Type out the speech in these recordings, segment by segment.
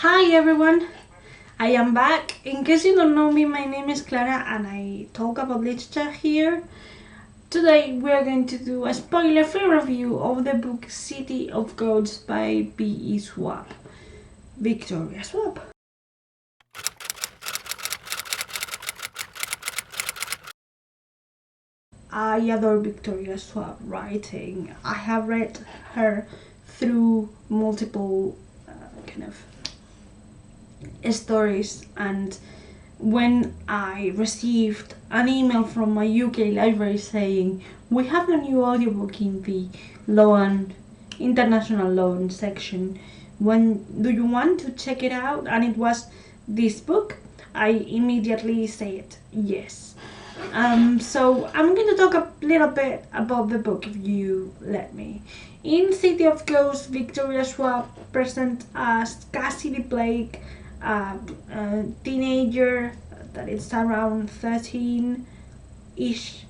Hi everyone, I am back. In case you don't know me, my name is Clara and I talk about literature here. Today we are going to do a spoiler-free review of the book City of Ghosts by B.E. Schwab. Victoria Schwab. I adore Victoria Schwab writing. I have read her through multiple stories, and when I received an email from my UK library saying we have a new audiobook in the loan international loan section, when do you want to check it out, and it was this book, I immediately said yes. So I'm going to talk a little bit about the book if you let me. In City of Ghosts, Victoria Schwab presents as Cassidy Blake, a teenager that is around 13-ish,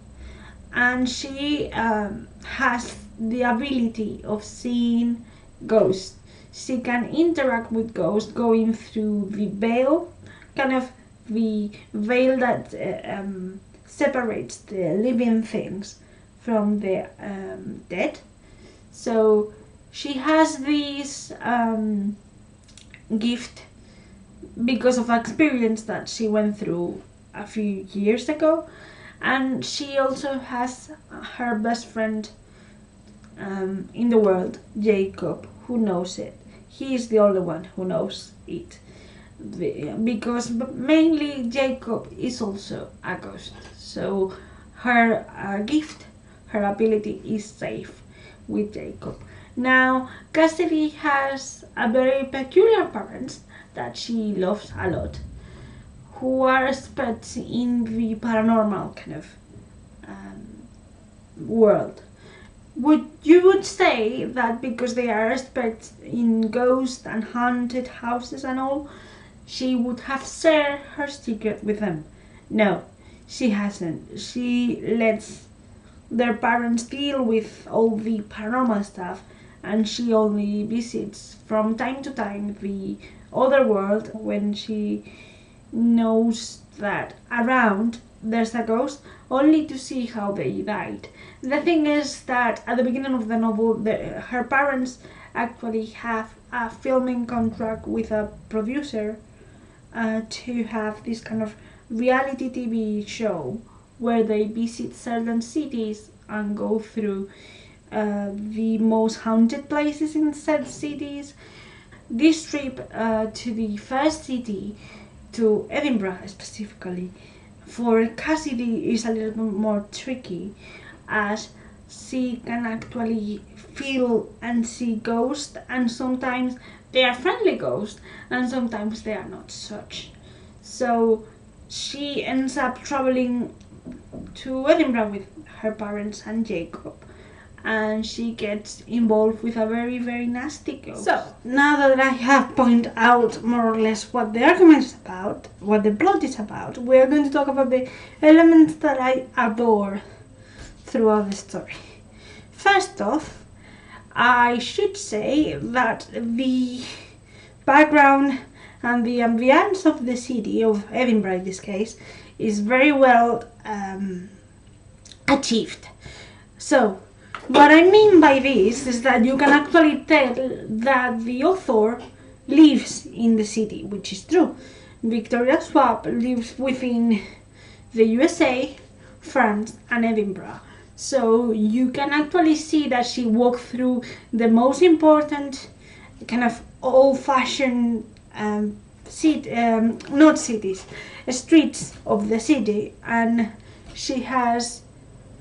and she has the ability of seeing ghosts. She can interact with ghosts going through the veil, kind of the veil that separates the living things from the dead. So she has this gift because of experience that she went through a few years ago, and she also has her best friend in the world, Jacob, who knows it. He is the only one who knows it, because mainly Jacob is also a ghost. So her gift, her ability is safe with Jacob. Now, Cassidy has a very peculiar parents that she loves a lot, who are experts in the paranormal kind of world. You would say that because they are experts in ghosts and haunted houses and all, she would have shared her secret with them. No, she hasn't. She lets their parents deal with all the paranormal stuff, and she only visits from time to time the other world when she knows that around there's a ghost, only to see how they died. The thing is that at the beginning of the novel, her parents actually have a filming contract with a producer to have this kind of reality TV show where they visit certain cities and go through the most haunted places in said cities. This trip to the first city, to Edinburgh specifically, for Cassidy is a little bit more tricky, as she can actually feel and see ghosts, and sometimes they are friendly ghosts and sometimes they are not such. So she ends up traveling to Edinburgh with her parents and Jacob, and she gets involved with a very, very nasty ghost. So, now that I have pointed out more or less what the argument is about, what the plot is about, we are going to talk about the elements that I adore throughout the story. First off, I should say that the background and the ambience of the city of Edinburgh in this case is very well achieved. So, what I mean by this is that you can actually tell that the author lives in the city, which is true. Victoria Schwab lives within the USA, France, and Edinburgh. So you can actually see that she walked through the most important kind of old-fashioned streets of the city, and she has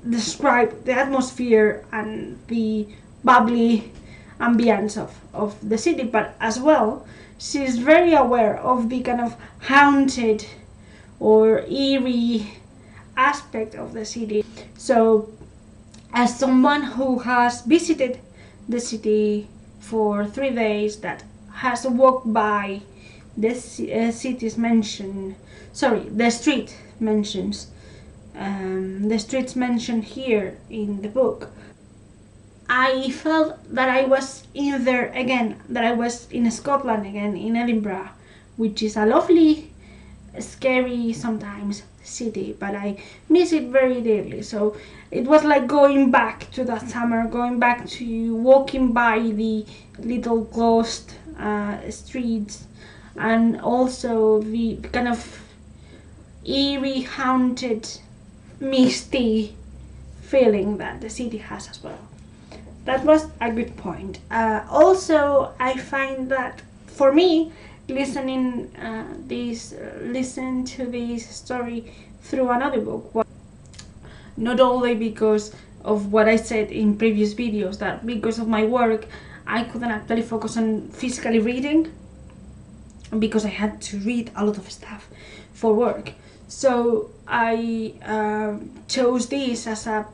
described the atmosphere and the bubbly ambience of the city, but as well she's very aware of the kind of haunted or eerie aspect of the city. So as someone who has visited the city for 3 days, that has walked by the street mentions the streets mentioned here in the book, I felt that I was in there again, that I was in Scotland again, in Edinburgh, which is a lovely, scary sometimes city, but I miss it very dearly. So it was like going back to that summer, going back to walking by the little closed streets, and also the kind of eerie, haunted, misty feeling that the city has as well. That was a good point. Also, I find that for me, listen to this story through another book, not only because of what I said in previous videos, that because of my work I couldn't actually focus on physically reading because I had to read a lot of stuff for work. So I chose this as a,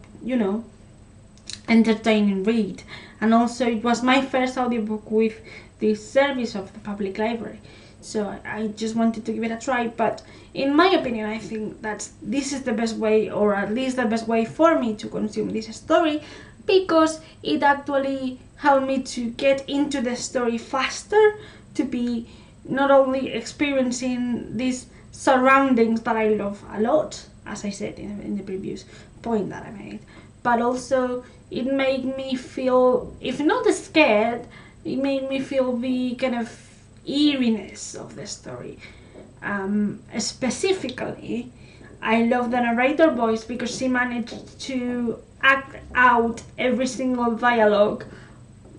entertaining read, and also it was my first audiobook with the service of the public library, so I just wanted to give it a try. But in my opinion, I think that this is the best way, or at least the best way for me to consume this story, because it actually helped me to get into the story faster, to be not only experiencing these surroundings that I love a lot, as I said in the previous point that I made, but also it made me feel, if not scared, it made me feel the kind of eeriness of the story. Specifically, I love the narrator voice because she managed to act out every single dialogue,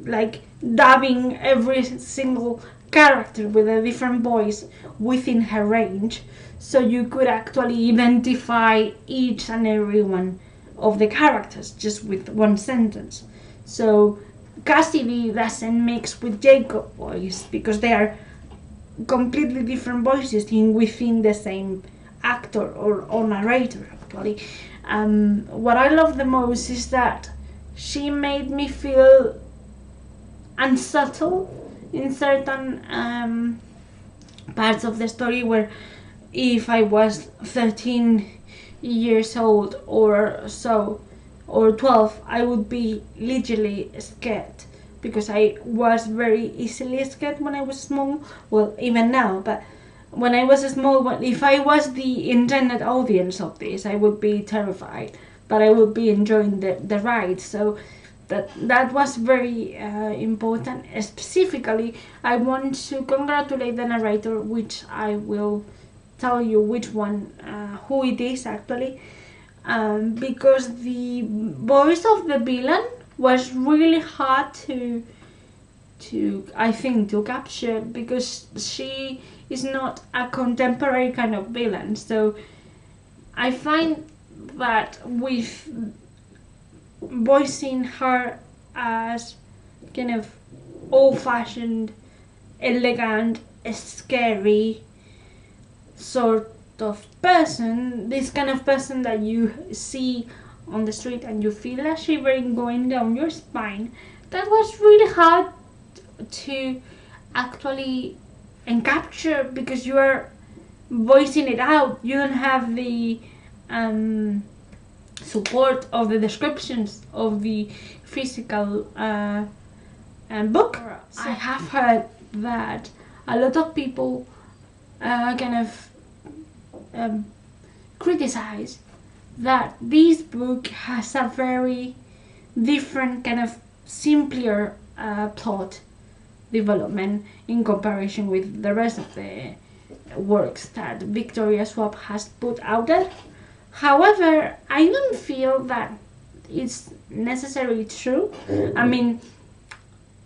like dubbing every single character with a different voice within her range, so you could actually identify each and every one of the characters just with one sentence. So Cassidy doesn't mix with Jacob's voice because they are completely different voices within the same actor or narrator actually. What I love the most is that she made me feel unsettled in certain parts of the story, where if I was 13 years old or so, or 12, I would be literally scared, because I was very easily scared when I was small. Well, even now, but when I was small, if I was the intended audience of this, I would be terrified, but I would be enjoying the ride. So that was very important. Specifically, I want to congratulate the narrator, which I will tell you which one, who it is actually, because the voice of the villain was really hard to I think to capture, because she is not a contemporary kind of villain. So I find that with voicing her as kind of old-fashioned, elegant, scary sort of person, this kind of person that you see on the street and you feel a shivering going down your spine, that was really hard to actually capture, because you are voicing it out. You don't have the support of the descriptions of the physical book. I have heard that a lot of people kind of criticize that this book has a very different, kind of simpler plot development in comparison with the rest of the works that Victoria Schwab has put out there. However, I don't feel that it's necessarily true. I mean,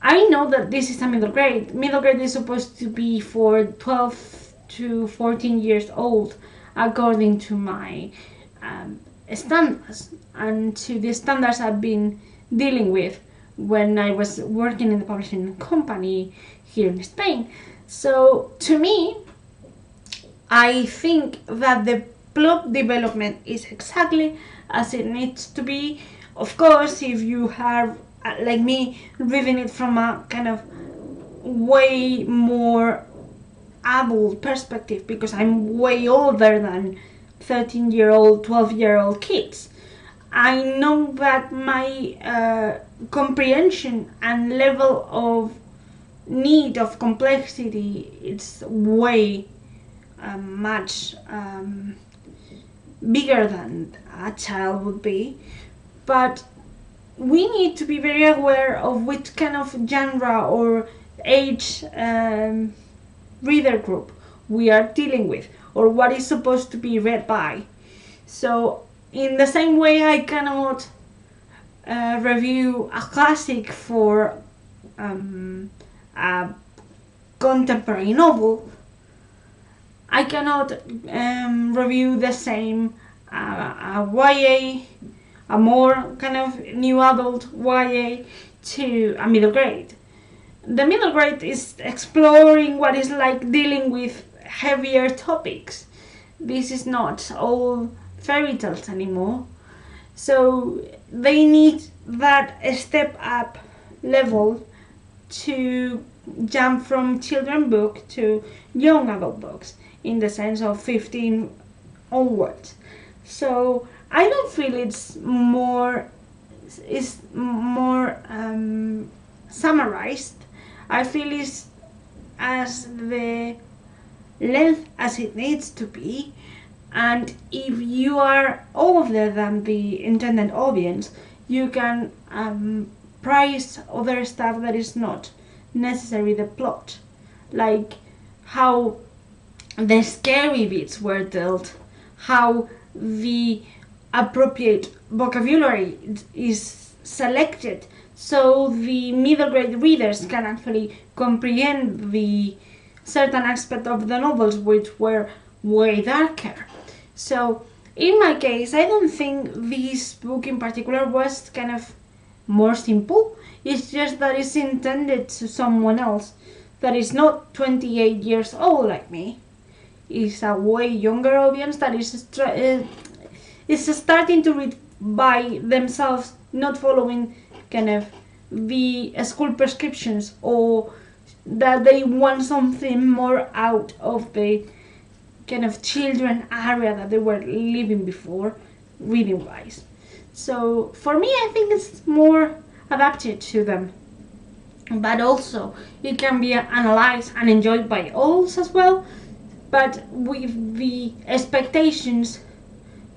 I know that this is a middle grade. Middle grade is supposed to be for 12 to 14 years old, according to my standards, and to the standards I've been dealing with when I was working in the publishing company here in Spain. So to me, I think that the plot development is exactly as it needs to be. Of course, if you have, like me, reading it from a kind of way more adult perspective, because I'm way older than 13-year-old, 12-year-old kids, I know that my comprehension and level of need of complexity, it's way much bigger than a child would be. But we need to be very aware of which kind of genre or age reader group we are dealing with, or what is supposed to be read by. So in the same way I cannot review a classic for a contemporary novel, I cannot review the same a YA, a more kind of new adult YA, to a middle grade. The middle grade is exploring what it's like dealing with heavier topics. This is not all fairy tales anymore. So they need that step up level to jump from children book to young adult books, in the sense of 15 onwards. So I don't feel it's more summarized. I feel it's as the length as it needs to be, and if you are older than the intended audience, you can price other stuff that is not necessarily the plot, like how the scary bits were dealt, how the appropriate vocabulary is selected, so the middle grade readers can actually comprehend the certain aspect of the novels which were way darker. So in my case, I don't think this book in particular was kind of more simple. It's just that it's intended to someone else that is not 28 years old like me. It's a way younger audience that is starting to read by themselves, not following kind of the school prescriptions, or that they want something more out of the kind of children area that they were living before, reading wise. So for me, I think it's more adapted to them, but also it can be analyzed and enjoyed by adults as well, but with the expectations,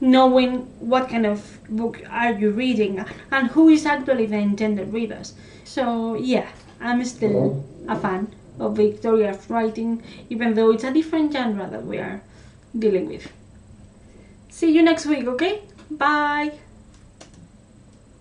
knowing what kind of book are you reading and who is actually the intended readers. So yeah, I'm still a fan of Victoria's writing, even though it's a different genre that we are dealing with. See you next week, okay? Bye!